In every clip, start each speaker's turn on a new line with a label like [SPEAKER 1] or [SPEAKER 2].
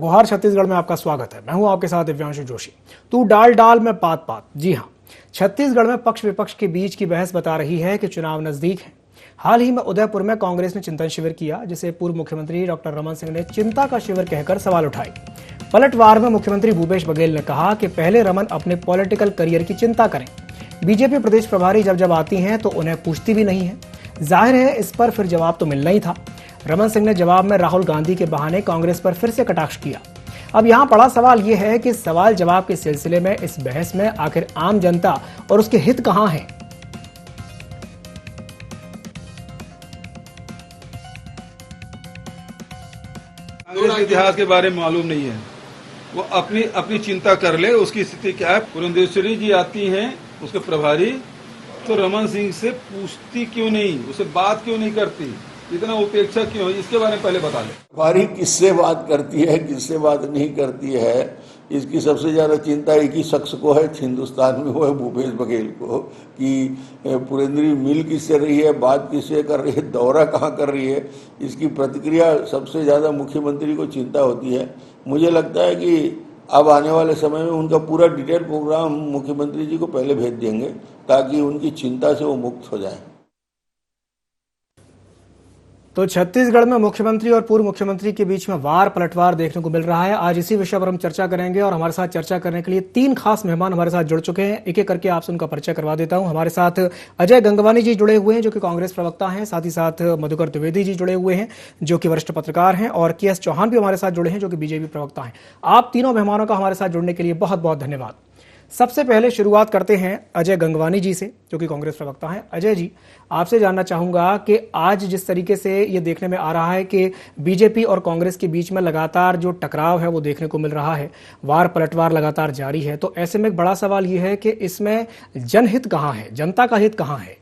[SPEAKER 1] गुहार छत्तीसगढ़ में आपका स्वागत है। मैं हूं आपके साथ दिव्यांशु जोशी। तू डाल डाल में पात पात। जी हां, छत्तीसगढ़ में पक्ष विपक्ष के बीच की बहस बता रही है कि चुनाव नजदीक है। हाल ही में उदयपुर में कांग्रेस ने चिंतन शिविर किया, जिसे पूर्व मुख्यमंत्री डॉक्टर रमन सिंह ने चिंता का शिविर कहकर सवाल उठाए। पलटवार में मुख्यमंत्री भूपेश बघेल ने कहा कि पहले रमन अपने पॉलिटिकल करियर की चिंता करें। बीजेपी प्रदेश प्रभारी जब आती हैं तो उन्हें पूछती भी नहीं है। जाहिर है इस पर फिर जवाब तो मिलना ही था। रमन सिंह ने जवाब में राहुल गांधी के बहाने कांग्रेस पर फिर से कटाक्ष किया। अब यहां बड़ा सवाल यह है कि सवाल जवाब के सिलसिले में इस बहस में आखिर आम जनता और उसके हित कहां हैं?
[SPEAKER 2] कांग्रेस के इतिहास के बारे में मालूम नहीं है। वो अपनी अपनी चिंता कर ले, उसकी स्थिति क्या है। पुरंदेश्वरी जी आती हैं उसके प्रभारी, तो रमन सिंह से पूछती क्यों नहीं, उससे बात क्यों नहीं करती, इतना उपेक्षा क्यों है, इसके बारे में पहले बता ले।
[SPEAKER 3] प्रभारी किससे बात करती है, किससे बात नहीं करती है, इसकी सबसे ज्यादा चिंता एक ही शख्स को है हिंदुस्तान में, वो है भूपेश बघेल को, कि पुरेंद्री मिल किससे रही है, बात किससे कर रही है, दौरा कहाँ कर रही है। इसकी प्रतिक्रिया सबसे ज्यादा मुख्यमंत्री को चिंता होती है। मुझे लगता है कि अब आने वाले समय में उनका पूरा डिटेल प्रोग्राम मुख्यमंत्री जी को पहले भेज देंगे, ताकि उनकी चिंता से वो मुक्त हो जाए।
[SPEAKER 1] तो छत्तीसगढ़ में मुख्यमंत्री और पूर्व मुख्यमंत्री के बीच में वार पलटवार देखने को मिल रहा है। आज इसी विषय पर हम चर्चा करेंगे और हमारे साथ चर्चा करने के लिए 3 खास मेहमान हमारे साथ जुड़ चुके हैं। एक एक करके आपसे उनका परिचय करवा देता हूं। हमारे साथ अजय गंगवानी जी जुड़े हुए हैं, जो कि कांग्रेस प्रवक्ता हैं। साथ ही साथ मधुकर द्विवेदी जी जुड़े हुए हैं, जो कि वरिष्ठ पत्रकार हैं, और के एस चौहान भी हमारे साथ जुड़े हैं, जो कि बीजेपी प्रवक्ता हैं। आप तीनों मेहमानों का हमारे साथ जुड़ने के लिए बहुत बहुत धन्यवाद। सबसे पहले शुरुआत करते हैं अजय गंगवानी जी से, जो कि कांग्रेस प्रवक्ता हैं। अजय जी, आपसे जानना चाहूंगा कि आज जिस तरीके से ये देखने में आ रहा है कि बीजेपी और कांग्रेस के बीच में लगातार जो टकराव है वो देखने को मिल रहा है, वार पलटवार लगातार जारी है, तो ऐसे में एक बड़ा सवाल ये है कि इसमें जनहित कहां है, जनता का हित कहां है?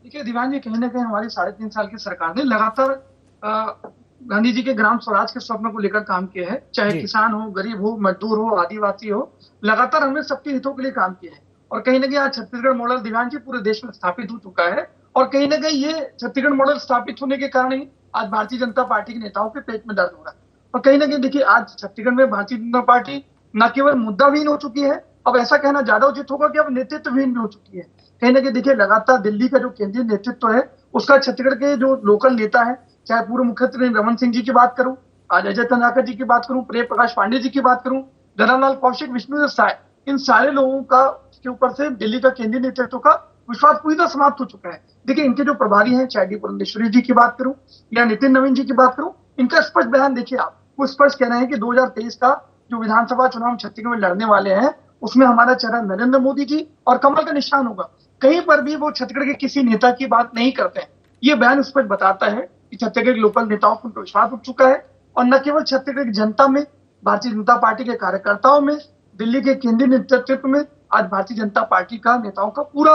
[SPEAKER 4] देखिए दीवान जी, कहीं ना कहीं हमारी 3.5 साल की सरकार ने लगातार गांधी जी के ग्राम स्वराज के स्वप्न को लेकर काम किया है। चाहे किसान हो, गरीब हो, मजदूर हो, आदिवासी हो, लगातार हमने सबके हितों के लिए काम किया है। और कहीं ना कहीं आज छत्तीसगढ़ मॉडल दीवान जी पूरे देश में स्थापित हो चुका है। और कहीं ना कहीं ये छत्तीसगढ़ मॉडल स्थापित होने के कारण ही आज भारतीय जनता पार्टी के नेताओं के पेट में दर्द हो रहा है। और कहीं ना कहीं देखिए, आज छत्तीसगढ़ में भारतीय जनता पार्टी न केवल मुद्दाविहीन हो चुकी है, अब ऐसा कहना ज्यादा उचित होगा कि अब नेतृत्वहीन भी हो चुकी है। कहीं ना कहीं देखिए, लगातार दिल्ली का जो केंद्रीय नेतृत्व है, उसका छत्तीसगढ़ के जो लोकल नेता है, चाहे पूर्व मुख्यमंत्री रमन सिंह जी की बात करूं, आज अजय चंद्राकर जी की बात करूं, प्रिय प्रकाश पांडे जी की बात करूं, धरमलाल कौशिक, विष्णुदेव साय, इन सारे लोगों का के ऊपर से दिल्ली का केंद्रीय नेतृत्व का विश्वास पूरी तरह समाप्त हो चुका है। देखिए, इनके जो प्रभारी हैं, चाहे डी पुरंदेश्वरी जी की बात करूं या नितिन नवीन जी की बात करूं, इनका स्पष्ट बयान देखिए आप, वो स्पष्ट कह रहे हैं कि 2023 का जो विधानसभा चुनाव छत्तीसगढ़ में लड़ने वाले हैं, उसमें हमारा चेहरा नरेंद्र मोदी जी और कमल का निशान होगा। कहीं पर भी वो छत्तीसगढ़ के किसी नेता की बात नहीं करते हैं। ये बयान स्पष्ट बताता है कि छत्तीसगढ़ के लोकल नेताओं को विश्वास उठ चुका है, और न केवल छत्तीसगढ़ की जनता में, भारतीय जनता पार्टी के कार्यकर्ताओं में, दिल्ली के केंद्रीय नेतृत्व में आज भारतीय जनता पार्टी का नेताओं का पूरा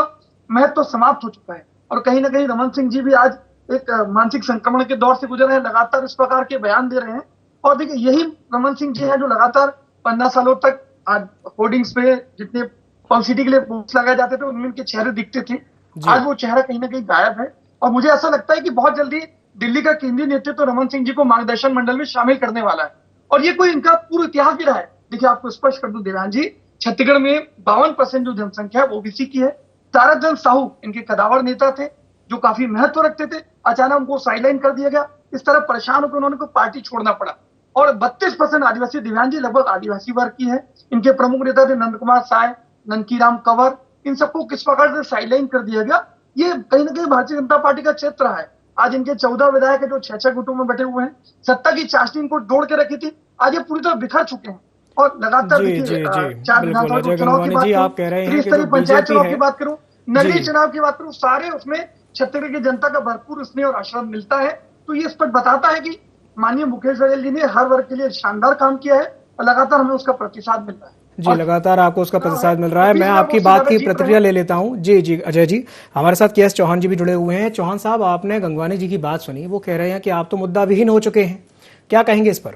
[SPEAKER 4] महत्व तो समाप्त हो चुका है। और कहीं ना कहीं रमन सिंह जी भी आज एक मानसिक संक्रमण के दौर से गुजर रहे हैं, लगातार इस प्रकार के बयान दे रहे हैं। और देखिए, यही रमन सिंह जी है जो लगातार 15 सालों तक आज होर्डिंग्स पे जितने पब्लिसिटी के लिए पोस्ट लगाए जाते थे, उनमें उनके चेहरे दिखते थे। आज वो चेहरा कहीं ना कहीं गायब है। और मुझे ऐसा लगता है कि बहुत जल्दी दिल्ली का केंद्रीय नेतृत्व रमन सिंह जी को मार्गदर्शन मंडल में शामिल करने वाला है। और ये कोई इनका पूर्व इतिहास भी रहा है। देखिए, आपको स्पष्ट कर दूं देवान जी, छत्तीसगढ़ में 52% जो जनसंख्या है वो ओबीसी की है। ताराचंद साहू इनके कदावर नेता थे, जो काफी महत्व रखते थे, अचानक उनको साइडलाइन कर दिया गया। इस तरह परेशान होकर उन्होंने पार्टी छोड़ना पड़ा। और 32% आदिवासी, दिव्यांग जी, लगभग आदिवासी वर्ग की है। इनके प्रमुख नेता थे नंद कुमार साय, ननकीराम कंवर, इन सबको किस प्रकार से साइडलाइन कर दिया गया, ये कहीं ना कहीं भारतीय जनता पार्टी का क्षेत्र है। आज इनके 14 विधायक है जो 6-6 गुटों में बैठे हुए हैं। सत्ता की चाशनी इनको जोड़ के रखी थी, आज ये पूरी तरह बिखर चुके हैं। और लगातार देखिए, 4 विधानसभा चुनाव की बात करूं, त्रिस्तरीय पंचायत चुनाव की बात करूं, नगरीय चुनाव की बात करूं, सारे उसमें छत्तीसगढ़ की जनता का भरपूर स्नेह और आशीर्वाद मिलता है। तो ये स्पष्ट बताता है कि माननीय भूपेश बघेल जी ने हर वर्ग के लिए शानदार काम किया है, और लगातार हमें उसका प्रतिसाद मिल रहा है।
[SPEAKER 1] जी, लगातार आपको उसका प्रतिसाद मिल रहा है। मैं आपकी बात की प्रतिक्रिया ले लेता हूं। जी अजय जी, हमारे साथ के एस चौहान जी भी जुड़े हुए हैं। चौहान साहब, आपने गंगवानी जी की बात सुनी, वो कह रहे हैं कि आप तो मुद्दा विहीन हो चुके हैं, क्या कहेंगे इस पर?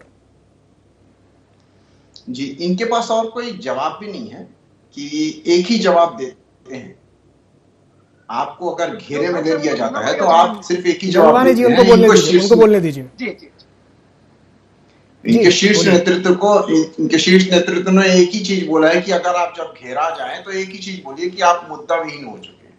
[SPEAKER 5] जी, इनके पास और कोई जवाब भी नहीं है कि एक ही जवाब देते हैं। आपको अगर घेरे में ले लिया जाता है तो आप सिर्फ एक ही जवाब देते हैं।
[SPEAKER 1] उनको बोलने दीजिए।
[SPEAKER 5] इनके शीर्ष नेतृत्व ने एक ही चीज बोला है कि अगर आप जब घेरा जाए तो एक ही चीज बोलिए कि आप मुद्दा विहीन हो चुके हैं।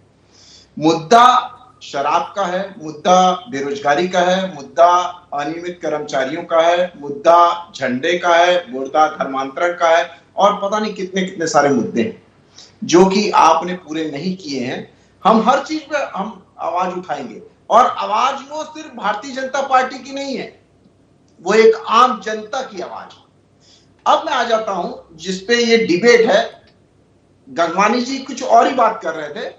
[SPEAKER 5] मुद्दा शराब का है, मुद्दा बेरोजगारी का है, मुद्दा अनियमित कर्मचारियों का है, मुद्दा झंडे का है, मुद्दा धर्मांतरण का है और पता नहीं कितने कितने सारे मुद्दे हैं जो कि आपने पूरे नहीं किए हैं। हम हर चीज पे हम आवाज उठाएंगे और आवाज वो सिर्फ भारतीय जनता पार्टी की नहीं है, वो एक आम जनता की आवाज है। अब मैं आ जाता हूं जिसपे ये डिबेट है। गंगवानी जी कुछ और ही बात कर रहे थे,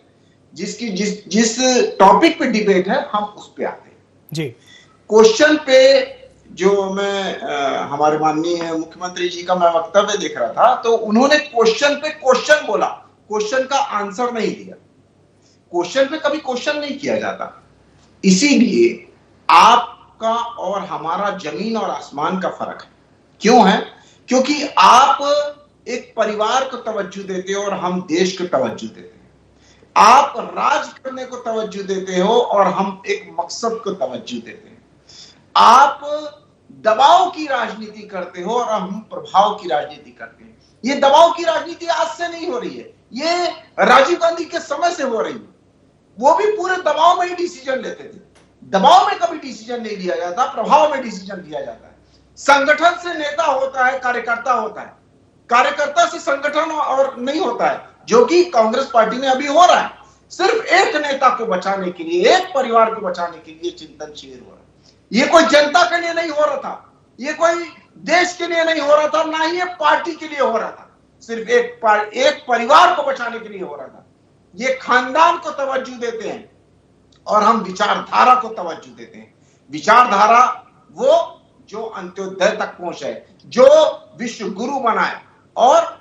[SPEAKER 5] जिस टॉपिक पे डिबेट है हम उस पे आते हैं
[SPEAKER 1] जी।
[SPEAKER 5] क्वेश्चन पे जो मैं हमारे माननीय मुख्यमंत्री जी का मैं वक्तव्य देख रहा था तो उन्होंने क्वेश्चन पे क्वेश्चन बोला, क्वेश्चन का आंसर नहीं दिया। क्वेश्चन पे कभी क्वेश्चन नहीं किया जाता, इसीलिए आपका और हमारा जमीन और आसमान का फर्क है। क्यों है? क्योंकि आप एक परिवार को तवज्जो देते हो और हम देश को तवज्जो देते हैं। आप राज करने को तवज्जो देते हो और हम एक मकसद को तवज्जो देते हैं। आप दबाव की राजनीति करते हो और हम प्रभाव की राजनीति करते हैं। ये दबाव की राजनीति आज से नहीं हो रही है, ये राजीव गांधी के समय से हो रही है। वो भी पूरे दबाव में ही डिसीजन लेते थे। दबाव में कभी डिसीजन नहीं लिया जाता, प्रभाव में डिसीजन लिया जाता है। संगठन से नेता होता है, कार्यकर्ता होता है, कार्यकर्ता से संगठन और नहीं होता है, जो कि कांग्रेस पार्टी में अभी हो रहा है। सिर्फ एक नेता को बचाने के लिए, एक परिवार को बचाने के लिए चिंतन शिविर हो रहा है। ये कोई जनता के लिए नहीं हो रहा था, ये कोई देश के लिए नहीं हो रहा था, ना ही ये पार्टी के लिए हो रहा था। सिर्फ एक परिवार को बचाने के लिए हो रहा था। ये खानदान को तवज्जो देते हैं और हम विचारधारा को तवज्जो देते हैं। विचारधारा वो जो अंत्योदय तक पहुंचे, जो विश्व गुरु बनाए, और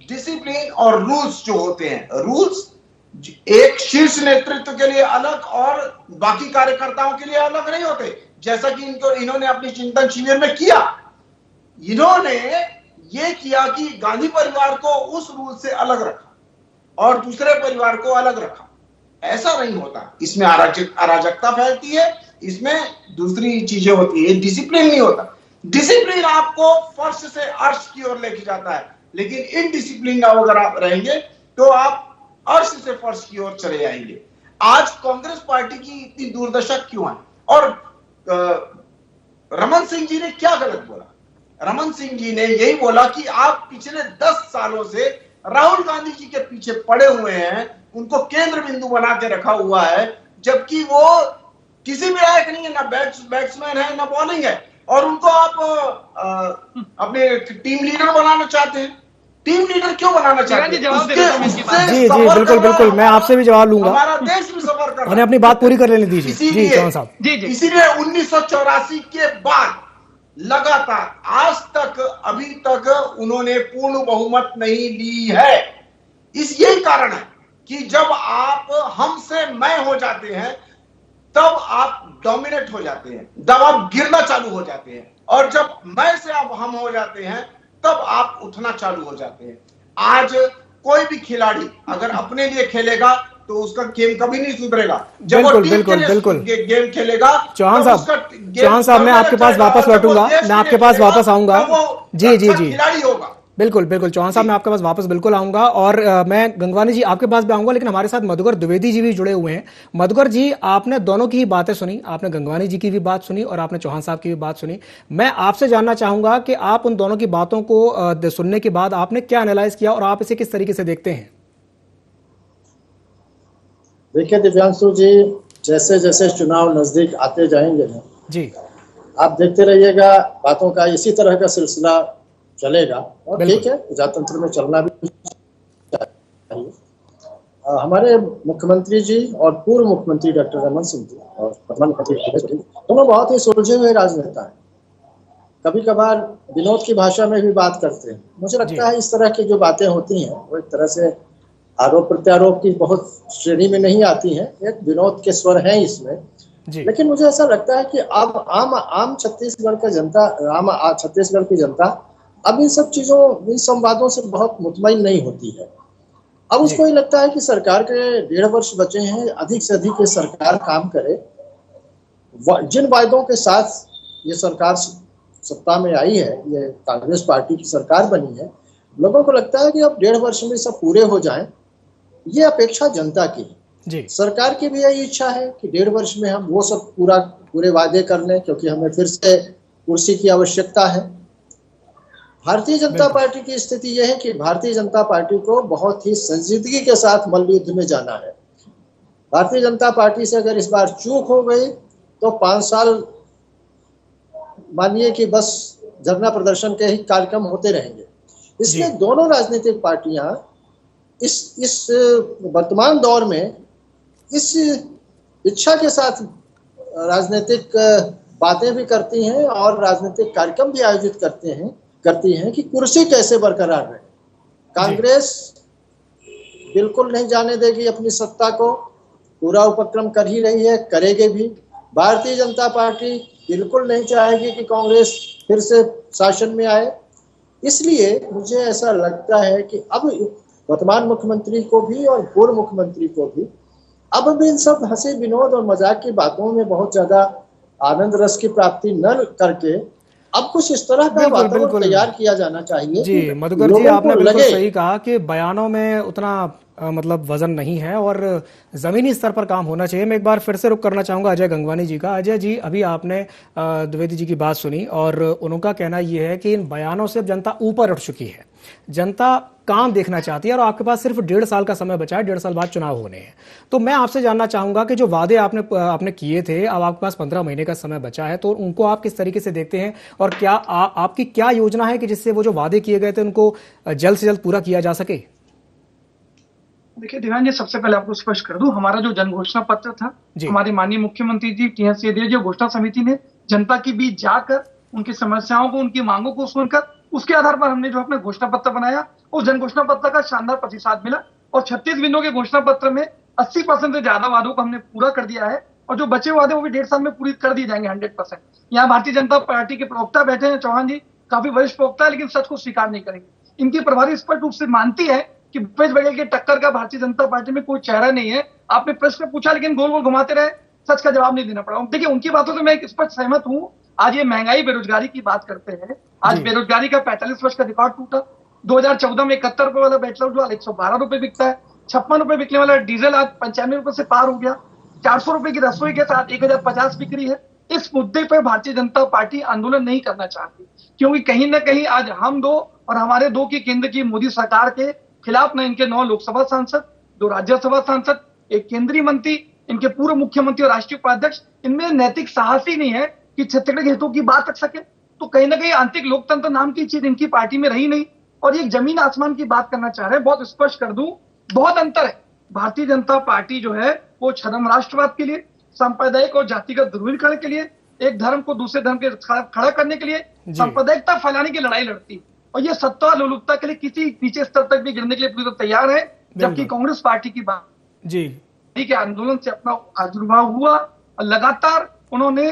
[SPEAKER 5] डिसिप्लिन और रूल्स जो होते हैं, रूल्स एक शीर्ष नेतृत्व के लिए अलग और बाकी कार्यकर्ताओं के लिए अलग नहीं होते। जैसा कि इन्होंने अपनी चिंतन शिविर में किया, इन्होंने ये किया कि गांधी परिवार को उस रूल से अलग रखा और दूसरे परिवार को अलग रखा। ऐसा नहीं होता, इसमें अराजकता फैलती है, इसमें दूसरी चीजें होती है, डिसिप्लिन नहीं होता। डिसिप्लिन आपको फर्श से अर्श की ओर लेके जाता है, लेकिन इनडिसिप्लिन अगर आप रहेंगे तो आप अर्श से फर्श की ओर चले जाएंगे। आज कांग्रेस पार्टी की इतनी दुर्दशा क्यों है? और रमन सिंह जी ने क्या गलत बोला? रमन सिंह जी ने यही बोला कि आप पिछले 10 सालों से राहुल गांधी जी के पीछे पड़े हुए हैं, उनको केंद्र बिंदु बना के रखा हुआ है, जबकि वो किसी भी लायक नहीं है, ना बैट्समैन है ना बॉलिंग है, और उनको आप अपने टीम लीडर बनाना चाहते हैं। टीम लीडर क्यों बनाना चाहते हैं?
[SPEAKER 1] जी बिल्कुल बिल्कुल, मैं आपसे भी जवाब लूंगा।
[SPEAKER 5] हमारा देश भी सफर कर रहा है,
[SPEAKER 1] अपनी बात पूरी कर लेने दीजिए। जी चौहान साहब।
[SPEAKER 5] इसीलिए 1984 के बाद लगातार आज तक अभी तक उन्होंने पूर्ण बहुमत नहीं ली है। यही कारण है कि जब आप हम से मैं हो जाते हैं तब आप डोमिनेट हो जाते हैं, तब आप गिरना चालू हो जाते हैं, और जब मैं से आप हम हो जाते हैं तब आप उठना चालू हो जाते हैं। आज कोई भी खिलाड़ी अगर अपने लिए खेलेगा तो उसका गेम कभी नहीं सुधरेगा। जब वो टीम के लिए गेम खेलेगा,
[SPEAKER 1] चौहान साहब मैं आपके पास वापस लौटूंगा, मैं आपके पास वापस आऊंगा। जी
[SPEAKER 5] खिलाड़ी होगा।
[SPEAKER 1] बिल्कुल चौहान साहब मैं आपके पास वापस बिल्कुल आऊंगा, और मैं गंगवानी जी आपके पास भी आऊंगा, लेकिन हमारे साथ मधुकर द्विवेदी जी भी जुड़े हुए हैं। मधुकर जी, आपने दोनों की ही बातें सुनी, आपने गंगवानी जी की भी बात सुनी और आपने चौहान साहब की भी बात सुनी। मैं आपसे जानना चाहूंगा कि आप उन दोनों की बातों को सुनने के बाद आपने क्या एनालाइज किया और आप इसे किस तरीके से देखते हैं?
[SPEAKER 6] देखिए दिव्यांशु जी, जैसे जैसे चुनाव नजदीक आते जाएंगे ना जी, आप देखते रहिएगा, बातों का इसी तरह का सिलसिला चलेगा, और ठीक है, प्रजातंत्र में चलना भी चाहिए। हमारे मुख्यमंत्री जी और पूर्व मुख्यमंत्री डॉक्टर रमन सिंह जी और प्रधानमंत्री दोनों बहुत ही सुलझे हुए राजनेता हैं। कभी कभार विनोद की भाषा में भी बात करते हैं। मुझे लगता है इस तरह की जो बातें होती हैं वो एक तरह से आरोप प्रत्यारोप की बहुत श्रेणी में नहीं आती हैं, एक विनोद के स्वर हैं इसमें। लेकिन मुझे ऐसा लगता है कि अब आम छत्तीसगढ़ का जनता, छत्तीसगढ़ की जनता अब इन सब चीजों, इन संवादों से बहुत मुतमईन नहीं होती है। अब उसको ये लगता है कि सरकार के 1.5 वर्ष बचे हैं, अधिक से अधिक ये सरकार काम करे। जिन वायदों के साथ ये सरकार सत्ता में आई है, ये कांग्रेस पार्टी की सरकार बनी है, लोगों को लगता है कि अब 1.5 वर्ष में सब पूरे हो जाएं। ये अपेक्षा जनता की है
[SPEAKER 1] जी। सरकार
[SPEAKER 6] की भी यही इच्छा है कि 1.5 वर्ष में हम वो सब पूरे वादे कर लें, क्योंकि हमें फिर से कुर्सी की आवश्यकता है। भारतीय जनता पार्टी की स्थिति यह है कि भारतीय जनता पार्टी को बहुत ही संजीदगी के साथ मल्लयुद्ध में जाना है। भारतीय जनता पार्टी से अगर इस बार चूक हो गई तो 5 साल मानिए कि बस धरना प्रदर्शन के ही कार्यक्रम होते रहेंगे। इसलिए दोनों राजनीतिक पार्टियां इस वर्तमान दौर में इस इच्छा के साथ राजनीतिक बातें भी करती हैं और राजनीतिक कार्यक्रम भी आयोजित करती हैं कि कुर्सी कैसे बरकरार रहे। कांग्रेस बिल्कुल नहीं जाने देगी अपनी सत्ता को, पूरा उपक्रम कर ही रही है, करेगी भी। भारतीय जनता पार्टी बिल्कुल नहीं चाहेगी कि कांग्रेस फिर से शासन में आए। इसलिए मुझे ऐसा लगता है कि अब वर्तमान मुख्यमंत्री को भी और पूर्व मुख्यमंत्री को भी अब भी इन सब हंसी विनोद और मजाक की बातों में बहुत ज्यादा आनंद रस की प्राप्ति न करके अब कुछ इस तरह का वातावरण तैयार किया जाना चाहिए।
[SPEAKER 1] जी मधुकर जी, आपने बिल्कुल सही कहा कि बयानों में उतना मतलब वजन नहीं है और जमीनी स्तर पर काम होना चाहिए। मैं एक बार फिर से रुक करना चाहूंगा अजय गंगवानी जी का। अजय जी, अभी आपने द्विवेदी जी की बात सुनी और उनका कहना यह है कि इन बयानों से अब जनता ऊपर उठ चुकी है, जनता काम देखना चाहती है और आपके पास सिर्फ 1.5 साल का समय बचा है, 1.5 साल बाद चुनाव होने हैं। तो मैं आपसे जानना चाहूंगा कि जो वादे आपने किए थे, अब आपके पास 15 महीने का समय बचा है, तो उनको आप किस तरीके से देखते हैं और क्या आपकी क्या योजना है कि जिससे वो जो वादे किए गए थे उनको जल्द से जल्द पूरा किया जा सके?
[SPEAKER 4] देखिए दिव्यांग जी, सबसे पहले आपको स्पष्ट कर दूं, हमारा जो जन घोषणा पत्र था, हमारे माननीय मुख्यमंत्री जी टी.एस. सिंहदेव घोषणा समिति ने जनता के बीच जाकर उनकी समस्याओं को, उनकी मांगों को सुनकर उसके आधार पर हमने जो अपना घोषणा पत्र बनाया, उस जन घोषणा पत्र का शानदार प्रतिसाद मिला और 36 बिंदुओं के घोषणा पत्र में 80% से ज्यादा वादों को हमने पूरा कर दिया है और जो बचे वादे वो भी 1.5 साल में पूरी कर दिए जाएंगे 100%। यहाँ भारतीय जनता पार्टी के प्रवक्ता बैठे हैं, चौहान जी काफी वरिष्ठ प्रवक्ता है, लेकिन सच को स्वीकार नहीं करेंगे। इनकी प्रभारी स्पष्ट रूप से मानती है कि भूपेश बघेल के टक्कर का भारतीय जनता पार्टी में कोई चेहरा नहीं है। आपने प्रश्न पूछा लेकिन गोल गोल घुमाते रहे, सच का जवाब नहीं देना पड़ा। देखिए उनकी बातों से मैं स्पष्ट सहमत हूँ। आज ये महंगाई बेरोजगारी की बात करते हैं, आज बेरोजगारी का 45 वर्ष का रिकॉर्ड टूटा। 2014 में 71 रुपए वाला बैचलर जो 112 रुपए बिकता है, 56 रुपए बिकने वाला डीजल आज 95 रुपए से पार हो गया। 400 रुपए की रसोई के साथ 1050 बिक रही है। इस मुद्दे पर भारतीय जनता पार्टी आंदोलन नहीं करना चाहती, क्योंकि कहीं ना कहीं आज हम दो और हमारे दो की केंद्र की मोदी सरकार के खिलाफ न इनके 9 लोकसभा सांसद, 2 राज्यसभा सांसद, एक केंद्रीय मंत्री, इनके पूर्व मुख्यमंत्री और राष्ट्रीय उपाध्यक्ष, इनमें नैतिक साहस ही नहीं है कि छत्तीसगढ़ के हितों की बात रख सके। तो कहीं ना कहीं आंतरिक लोकतंत्र नाम की चीज इनकी पार्टी में रही नहीं और ये जमीन आसमान की बात करना चाह रहे हैं। बहुत स्पष्ट कर दूं, बहुत अंतर है। भारतीय जनता पार्टी जो है वो छद्म राष्ट्रवाद के लिए, सांप्रदायिक और जातिगत ध्रुवीकरण के लिए, एक धर्म को दूसरे धर्म के खड़ा करने के लिए, सांप्रदायिकता फैलाने की लड़ाई लड़ती है और ये सत्ता लोलुपता के लिए किसी नीचे स्तर तक भी गिरने के लिए पूरी तरह तैयार है। जबकि कांग्रेस पार्टी की बात के आंदोलन से अपना आविर्भाव हुआ और लगातार उन्होंने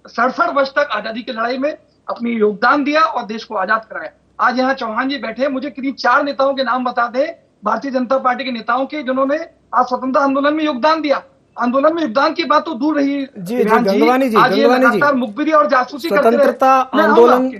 [SPEAKER 4] 67 वर्ष तक आजादी की लड़ाई में अपनी योगदान दिया और देश को आजाद कराया। आज यहाँ चौहान जी बैठे, मुझे करीब 4 नेताओं के नाम बता दें भारतीय जनता पार्टी के नेताओं के जिन्होंने आज स्वतंत्रता आंदोलन में योगदान दिया। आंदोलन में योगदान की बात तो दूर रही।
[SPEAKER 1] गंगवानी जी,
[SPEAKER 4] मुखबिरी और जासूसी
[SPEAKER 1] स्वतंत्रता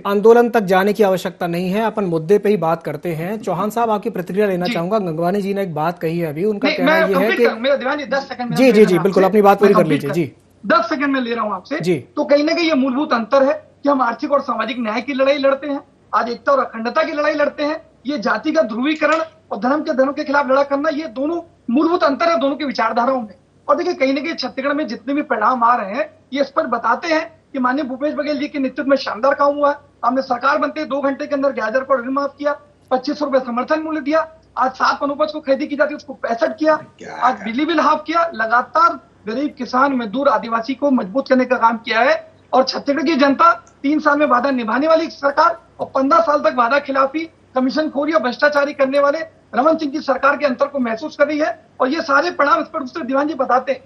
[SPEAKER 1] आंदोलन तक जाने की आवश्यकता नहीं है, अपन मुद्दे पे ही बात करते हैं। चौहान साहब, आपकी प्रतिक्रिया लेना चाहूंगा। गंगवानी जी ने एक बात कही है अभी, उनका कहना यह है कि
[SPEAKER 4] मेरा दीवान जी 10 सेकंड
[SPEAKER 1] जी बिल्कुल अपनी बात पूरी कर लीजिए। जी
[SPEAKER 4] 10 सेकंड में ले रहा हूं आपसे। तो कहीं ना कहीं ये मूलभूत अंतर है कि हम आर्थिक और सामाजिक न्याय की लड़ाई लड़ते हैं, आज एकता और अखंडता की लड़ाई लड़ते हैं। ये जातिगत ध्रुवीकरण और धर्म के खिलाफ लड़ा करना, ये दोनों मूलभूत अंतर है दोनों की विचारधाराओं में। और देखिए कहीं ना कहीं छत्तीसगढ़ में जितने भी परिणाम आ रहे हैं ये इस पर बताते हैं कि माननीय भूपेश बघेल जी के नेतृत्व में शानदार काम हुआ है। हमने सरकार बनते 2 घंटे के अंदर 11,000 करोड़ ऋण माफ किया, 2500 रुपए समर्थन मूल्य दिया। आज 7 अनुपज को खरीदी की जाती है उसको 65 किया। आज बिजली बिल हाफ किया। लगातार गरीब किसान, मजदूर, आदिवासी को मजबूत करने का काम किया है। और छत्तीसगढ़ की जनता 3 साल में वादा निभाने वाली सरकार और 15 साल तक वादा खिलाफी, कमीशन खोरी और भ्रष्टाचारी करने वाले रमन सिंह की सरकार के अंतर को महसूस कर रही है और ये सारे परिणाम इस पर उससे दीवान जी बताते हैं।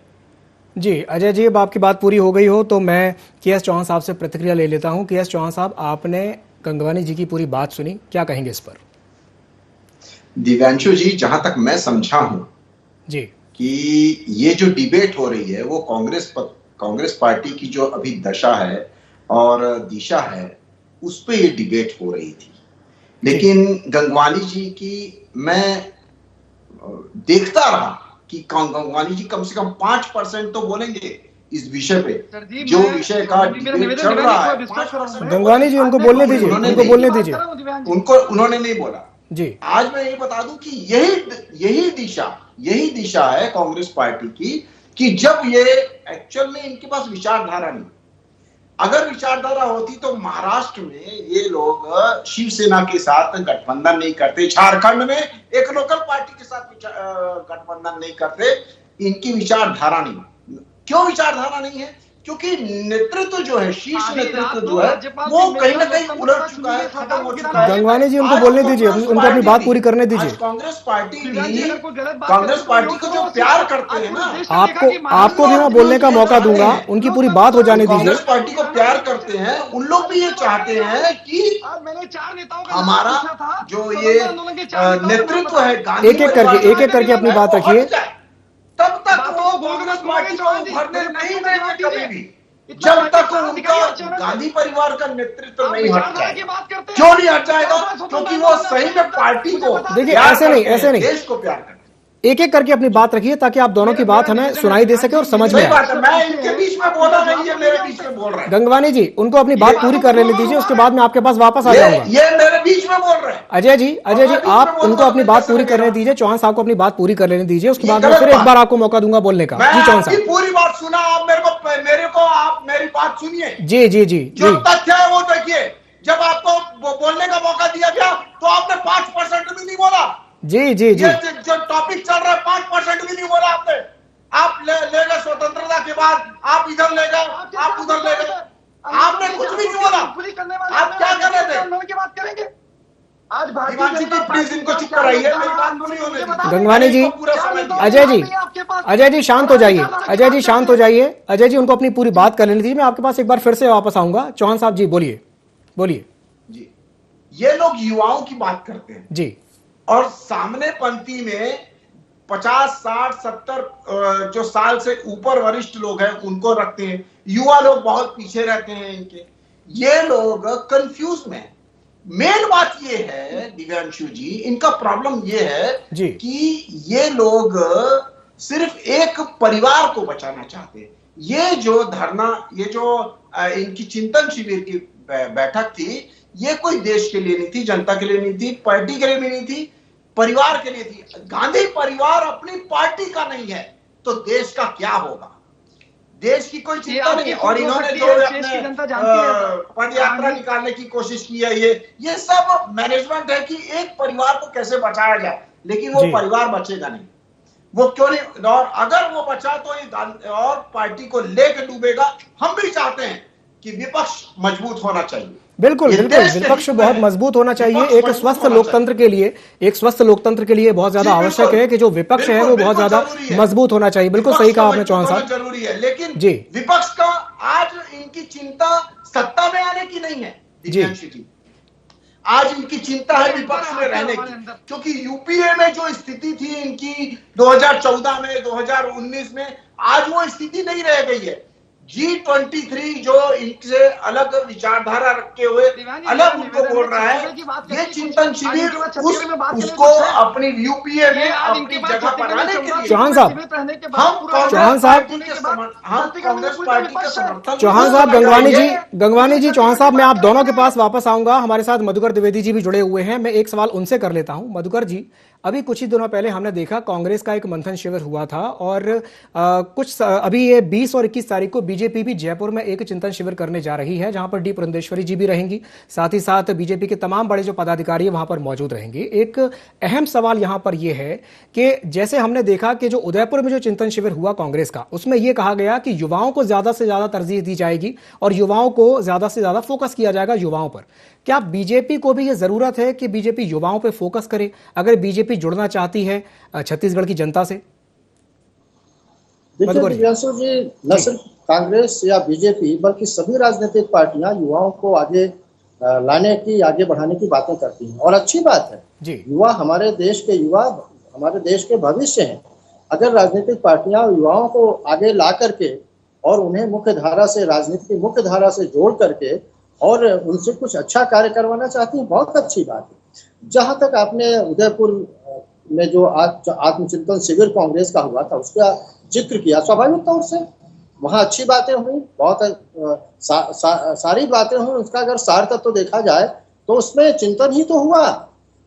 [SPEAKER 1] जी अजय जी, अब आपकी बात पूरी हो गई हो तो मैं के.एस. चौहान साहब से प्रतिक्रिया ले लेता हूं। के.एस. चौहान साहब, आपने गंगवानी जी की पूरी बात सुनी, क्या कहेंगे इस पर?
[SPEAKER 5] दिव्यांशु जी, जहां तक मैं समझा हूं
[SPEAKER 1] जी
[SPEAKER 5] कि ये जो डिबेट हो रही है वो कांग्रेस पार्टी की जो अभी दशा है और दिशा है उस पे ये डिबेट हो रही थी। लेकिन गंगवानी जी की मैं देखता रहा कि गंगवानी जी कम से कम 5% तो बोलेंगे इस विषय पे, जो विषय का डिबेट चल रहा है।
[SPEAKER 1] गंगवानी जी उनको बोलने दीजिए, उनको बोलने दीजिए,
[SPEAKER 5] उन्होंने नहीं बोला
[SPEAKER 1] जी। आज
[SPEAKER 5] मैं ये बता दूं कि यही दिशा है कांग्रेस पार्टी की, कि जब ये एक्चुअल में इनके पास विचारधारा नहीं, अगर विचारधारा होती तो महाराष्ट्र में ये लोग शिवसेना के साथ गठबंधन नहीं करते, झारखंड में एक लोकल पार्टी के साथ गठबंधन नहीं करते। इनकी विचारधारा नहीं। क्यों विचारधारा नहीं है? क्योंकि नेतृत्व जो है, शीर्ष नेतृत्व जो है, वो कहीं ना कहीं उलट चुका है, खत्म हो चुका है।
[SPEAKER 1] गंगवानी जी उनको बोलने दीजिए, उनको अपनी बात पूरी करने दीजिए।
[SPEAKER 5] कांग्रेस पार्टी को जो प्यार करते हैं ना,
[SPEAKER 1] आपको भी मैं बोलने का मौका दूंगा, उनकी पूरी बात हो जाने दीजिए।
[SPEAKER 5] कांग्रेस पार्टी को प्यार करते हैं, उन लोग भी ये चाहते हैं कि हमारा जो ये नेतृत्व है,
[SPEAKER 1] एक एक करके अपनी बात रखिए।
[SPEAKER 5] तब तक वो कांग्रेस पार्टी को उभरने नहीं देंगे कभी भी, जब तक उनका गांधी परिवार का नेतृत्व नहीं हट जाए। क्यों नहीं हट जाएगा? क्योंकि वो सही में पार्टी को,
[SPEAKER 1] देखिए ऐसे नहीं,
[SPEAKER 5] देश को प्यार करते।
[SPEAKER 1] एक एक करके अपनी बात रखिए ताकि आप दोनों की बात हमें सुनाई दे सके और समझ में आए।
[SPEAKER 5] मैं इनके बीच में बोला नहीं, ये मेरे बीच में बोल रहे हैं।
[SPEAKER 1] गंगवानी जी उनको अपनी बात पूरी कर लेने दीजिए, उसके बाद मैं आपके पास वापस आ जाऊंगा।
[SPEAKER 5] ये मेरे बीच में बोल रहे हैं।
[SPEAKER 1] अजय जी आप उनको अपनी बात पूरी करने दीजिए, चौहान साहब को अपनी बात पूरी कर लेने दीजिए, उसके बाद मैं फिर एक बार आपको मौका दूंगा बोलने का। जी चौहान साहब,
[SPEAKER 5] पूरी बात सुना आप मेरे को आप मेरी बात सुनिए।
[SPEAKER 1] जी
[SPEAKER 5] जो तथ्य है वो देखिए। जब आपको बोलने का मौका दिया गया तो आपने 5% भी नहीं बोला।
[SPEAKER 1] जी
[SPEAKER 5] जो टॉपिक चल रहा है 5% भी नहीं बोला आपने। आप ले गए स्वतंत्रता के बाद, आप इधर ले गए, आप उधर ले गए, आपने कुछ भी नहीं बोला। आप क्या कर रहे थे? आज प्लीज इनको चुप कराइए, मेरी बात पूरी होने दीजिए।
[SPEAKER 1] गंगवानी जी, अजय जी शांत हो जाइए, अजय जी शांत हो जाइए। अजय जी उनको अपनी पूरी बात कर लेनी थी। मैं आपके पास एक बार फिर से वापस आऊंगा। चौहान साहब जी बोलिए
[SPEAKER 5] जी। ये लोग युवाओं की बात करते हैं
[SPEAKER 1] जी,
[SPEAKER 5] और सामने पंक्ति में 50, 60, 70 जो साल से ऊपर वरिष्ठ लोग हैं उनको रखते हैं। युवा लोग बहुत पीछे रहते हैं इनके। ये लोग कंफ्यूज में। मेन बात ये है दिव्यांशु जी, इनका प्रॉब्लम ये है कि ये लोग सिर्फ एक परिवार को बचाना चाहते हैं। ये जो धरना, ये जो इनकी चिंतन शिविर की बैठक थी, ये कोई देश के लिए नहीं थी, जनता के लिए नहीं थी, पार्टी के लिए भी नहीं थी, परिवार के लिए थी। गांधी परिवार अपनी पार्टी का नहीं है तो देश का क्या होगा? देश की कोई चिंता नहीं। और इन्होंने जो पद यात्रा निकालने की कोशिश की है, ये सब मैनेजमेंट है कि एक परिवार को कैसे बचाया जाए, लेकिन वो परिवार बचेगा नहीं। वो क्यों नहीं? और अगर वो बचा तो ये और पार्टी को लेकर डूबेगा। हम भी चाहते हैं कि विपक्ष मजबूत होना चाहिए।
[SPEAKER 1] बिल्कुल विपक्ष बहुत मजबूत होना चाहिए। एक स्वस्थ लोकतंत्र के लिए बहुत ज्यादा आवश्यक है कि जो विपक्ष है वो बहुत ज्यादा मजबूत होना चाहिए। बिल्कुल सही कहा आपने चौहान साहब,
[SPEAKER 5] जरूरी है। लेकिन विपक्ष का आज इनकी चिंता सत्ता में आने की नहीं है दिव्यांशु जी। आज इनकी चिंता है विपक्ष में रहने की, क्योंकि यूपीए में जो स्थिति थी इनकी 2014 में, 2019 में, आज वो स्थिति नहीं रह गई है। G23 जो इनसे अलग विचारधारा रखे हुए अलग उनको बोल रहा है, ये चिंतन शिविर उसको अपनी यूपीए में अपनी जगह पर आने के लिए।
[SPEAKER 1] चौहान साहब, गंगवानी जी, चौहान साहब, मैं आप दोनों के पास वापस आऊंगा। हमारे साथ मधुकर द्विवेदी जी भी जुड़े हुए हैं। मैं एक सवाल उनसे कर लेता हूं। मधुकर जी, अभी कुछ ही दिनों पहले हमने देखा कांग्रेस का एक मंथन शिविर हुआ था और अभी ये 20 और 21 तारीख को बीजेपी भी जयपुर में एक चिंतन शिविर करने जा रही है, जहां पर डी पुरंदेश्वरी जी भी रहेंगी, साथ ही साथ बीजेपी के तमाम बड़े जो पदाधिकारी वहां पर मौजूद रहेंगे। एक अहम सवाल यहां पर यह है कि जैसे हमने देखा कि जो उदयपुर में जो चिंतन शिविर हुआ कांग्रेस का, उसमें यह कहा गया कि युवाओं को ज्यादा से ज्यादा तरजीह दी जाएगी और युवाओं को ज्यादा से ज्यादा फोकस किया जाएगा युवाओं पर। क्या बीजेपी को भी यह जरूरत है कि बीजेपी युवाओं पर फोकस करे अगर बीजेपी जुड़ना चाहती है छत्तीसगढ़ की जनता से?
[SPEAKER 6] देखिए दिव्यांशु जी, न सिर्फ कांग्रेस या बीजेपी बल्कि सभी राजनीतिक पार्टियां युवाओं को आगे लाने की, आगे बढ़ाने की बातें करती हैं और अच्छी बात है जी। युवा हमारे देश के भविष्य हैं। अगर राजनीतिक पार्टियां युवाओं को आगे ला करके और उन्हें मुख्य धारा से, राजनीति की मुख्य धारा से जोड़ करके और उनसे कुछ अच्छा कार्य करवाना चाहती हैं, बहुत अच्छी बात है। जहां तक आपने उदयपुर में जो आत्मचिंतन शिविर कांग्रेस का हुआ था उसका जिक्र किया, स्वाभाविक तौर से वहां अच्छी बातें हुई, बहुत सारी बातें हुई। उसका अगर सार तत्व देखा जाए तो उसमें चिंतन ही तो हुआ।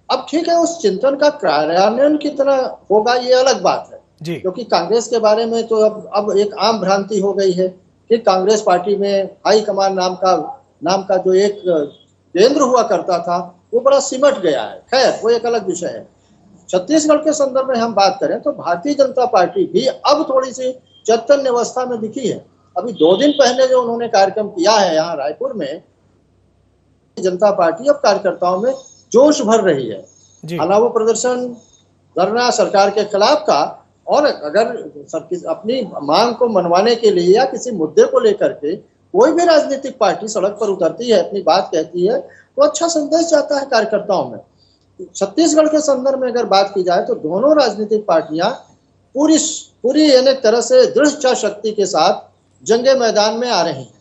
[SPEAKER 6] अब ठीक है, उस चिंतन का कार्यान्वयन कितना होगा ये अलग बात है, क्योंकि कांग्रेस के बारे में तो अब एक आम भ्रांति हो गई है कि कांग्रेस पार्टी में हाई कमान नाम का जो एक केंद्र हुआ करता था वो बड़ा सिमट गया है। खैर वो एक अलग विषय है। छत्तीसगढ़ के संदर्भ में हम बात करें तो भारतीय जनता पार्टी भी अब थोड़ी सी चैतन्य अवस्था में दिखी है। अभी 2 दिन पहले जो उन्होंने कार्यक्रम किया है यहाँ रायपुर में, जनता पार्टी अब कार्यकर्ताओं में जोश भर रही है। हालांकि वो प्रदर्शन धरना सरकार के खिलाफ का, और अगर अपनी मांग को मनवाने के लिए या किसी मुद्दे को लेकर के कोई भी राजनीतिक पार्टी सड़क पर उतरती है, अपनी बात कहती है, तो अच्छा संदेश जाता है कार्यकर्ताओं में। छत्तीसगढ़ के संदर्भ में अगर बात की जाए तो दोनों राजनीतिक पार्टियां पूरी अनेक तरह से दृढ़ इच्छा शक्ति के साथ जंगे मैदान में आ रही हैं।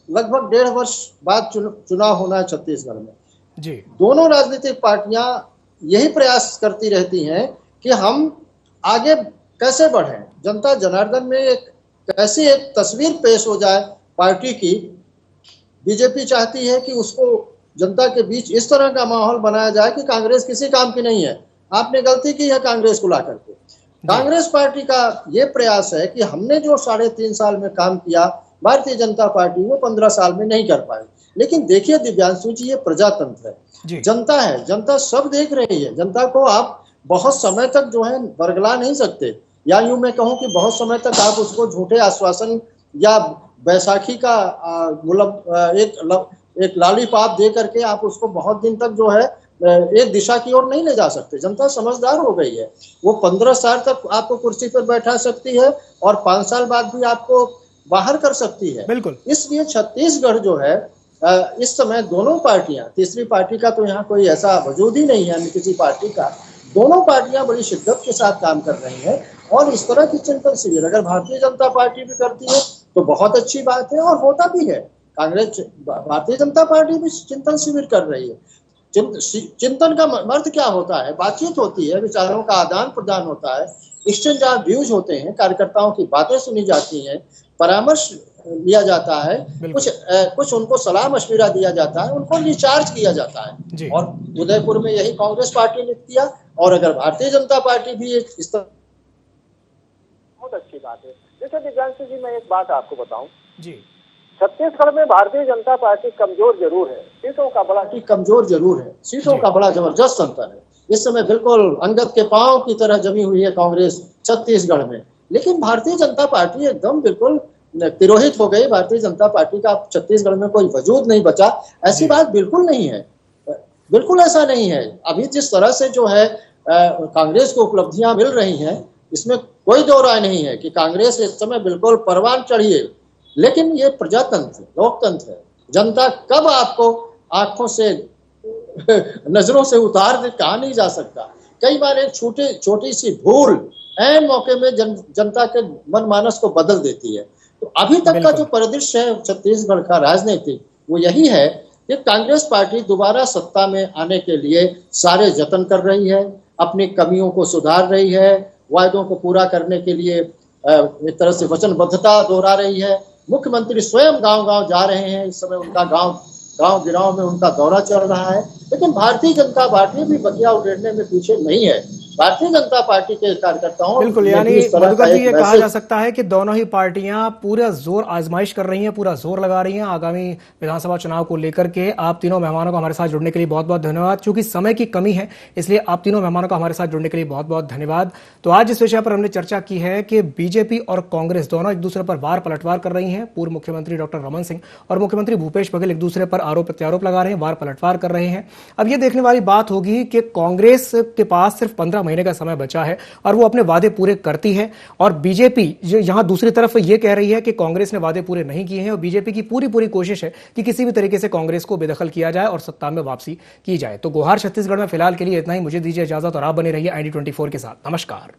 [SPEAKER 6] लगभग 1.5 वर्ष बाद चुनाव होना है छत्तीसगढ़ में जी। दोनों राजनीतिक पार्टियां यही प्रयास करती रहती हैं कि हम आगे कैसे बढ़ें, जनता जनार्दन में कैसी एक तस्वीर पेश हो जाए पार्टी की। बीजेपी चाहती है कि उसको जनता के बीच इस तरह का माहौल बनाया जाए कि कांग्रेस किसी काम की नहीं है, आपने गलती की है कांग्रेस को ला करके। कांग्रेस पार्टी का ये प्रयास है कि हमने जो 3.5 साल में काम किया भारतीय जनता पार्टी वो 15 साल में नहीं कर पाई। लेकिन देखिए दिव्यांशु जी, ये प्रजातंत्र है, जनता है, जनता सब देख रही है। जनता को आप बहुत समय तक जो है बरगला नहीं सकते, या यूं मैं कहूं कि बहुत समय तक आप उसको झूठे आश्वासन या बैसाखी का एक लॉलीपॉप दे करके आप उसको बहुत दिन तक जो है एक दिशा की ओर नहीं ले जा सकते। जनता समझदार हो गई है, वो 15 साल तक आपको कुर्सी पर बैठा सकती है और 5 साल बाद भी आपको बाहर कर सकती है। बिल्कुल। इसलिए छत्तीसगढ़ जो है इस समय दोनों पार्टियां, तीसरी पार्टी का तो यहाँ कोई ऐसा वजूद ही नहीं है किसी पार्टी का, दोनों पार्टियां बड़ी शिद्दत के साथ काम कर रही हैं। और इस तरह की चिंतन शिविर अगर भारतीय जनता पार्टी भी करती है तो बहुत अच्छी बात है, और होता भी है। भारतीय जनता पार्टी भी चिंतन शिविर कर रही है। चिंतन का अर्थ क्या होता है? बातचीत होती है, विचारों का आदान प्रदान होता है, एक्सचेंज ऑफ व्यूज होते हैं, कार्यकर्ताओं की बातें सुनी जाती हैं, परामर्श लिया जाता है, कुछ उनको सलाह मशविरा दिया जाता है, उनको रिचार्ज किया जाता है। और उदयपुर में यही कांग्रेस पार्टी ने किया, और अगर भारतीय जनता पार्टी भी इस तरह,
[SPEAKER 7] बहुत अच्छी बात है। जैसे दिव्यांशु जी, मैं एक बात आपको बताऊं जी, छत्तीसगढ़ में भारतीय जनता पार्टी कमजोर जरूर है, सीटों का बड़ा
[SPEAKER 6] कमजोर जरूर है, सीटों का बड़ा जबरदस्त अंतर है। इस समय बिल्कुल अंगद के पांव की तरह जमी हुई है कांग्रेस छत्तीसगढ़ में, लेकिन भारतीय जनता पार्टी एकदम बिल्कुल तिरोहित हो गई। भारतीय जनता पार्टी का छत्तीसगढ़ में कोई वजूद नहीं बचा, ऐसी बात बिल्कुल नहीं है, बिल्कुल ऐसा नहीं है। अभी जिस तरह से जो है कांग्रेस को उपलब्धियां मिल रही हैं, इसमें कोई दो राय नहीं है कि कांग्रेस इस समय बिल्कुल परवान चढ़ी है। लेकिन ये प्रजातंत्र, लोकतंत्र है, जनता कब आपको आंखों से नजरों से उतार दे कहा नहीं जा सकता। कई बार एक छोटी सी भूल ऐन मौके में जनता के मनमानस को बदल देती है। तो अभी तक का जो परिदृश्य है छत्तीसगढ़ का राजनीतिक, वो यही है कि कांग्रेस पार्टी दोबारा सत्ता में आने के लिए सारे जतन कर रही है, अपनी कमियों को सुधार रही है, वायदों को पूरा करने के लिए एक तरह से वचनबद्धता दोहरा रही है। मुख्यमंत्री स्वयं गांव-गांव जा रहे हैं, इस समय उनका गांव गिराव में उनका दौरा चल रहा है। लेकिन भारतीय जनता पार्टी भी बगिया उड़ेरने में पीछे नहीं है। भारतीय जनता पार्टी के कार्यकर्ताओं, बिल्कुल, यानी मधुकर जी, ये कहा जा सकता है कि दोनों ही पार्टियां पूरा जोर आजमाइश कर रही हैं, पूरा जोर लगा रही हैं आगामी विधानसभा चुनाव को लेकर के। आप तीनों मेहमानों को हमारे साथ जुड़ने के लिए बहुत बहुत धन्यवाद। चूंकि समय की कमी है, इसलिए आप तीनों मेहमानों को हमारे साथ जुड़ने के लिए बहुत बहुत धन्यवाद। तो आज इस विषय पर हमने चर्चा की है कि बीजेपी और कांग्रेस दोनों एक दूसरे पर वार पलटवार कर रही है। पूर्व मुख्यमंत्री डॉक्टर रमन सिंह और मुख्यमंत्री भूपेश बघेल एक दूसरे पर आरोप प्रत्यारोप लगा रहे हैं, वार पलटवार कर रहे हैं। अब यह देखने वाली बात होगी कि कांग्रेस के पास सिर्फ 15 महीने का समय बचा है और वो अपने वादे पूरे करती है, और बीजेपी यहां दूसरी तरफ ये कह रही है कि कांग्रेस ने वादे पूरे नहीं किए हैं, और बीजेपी की पूरी कोशिश है कि किसी भी तरीके से कांग्रेस को बेदखल किया जाए और सत्ता में वापसी की जाए। तो गुहार छत्तीसगढ़ में फिलहाल के लिए इतना ही। मुझे दीजिए इजाजत और आप बने रहिए ID24 के साथ। नमस्कार।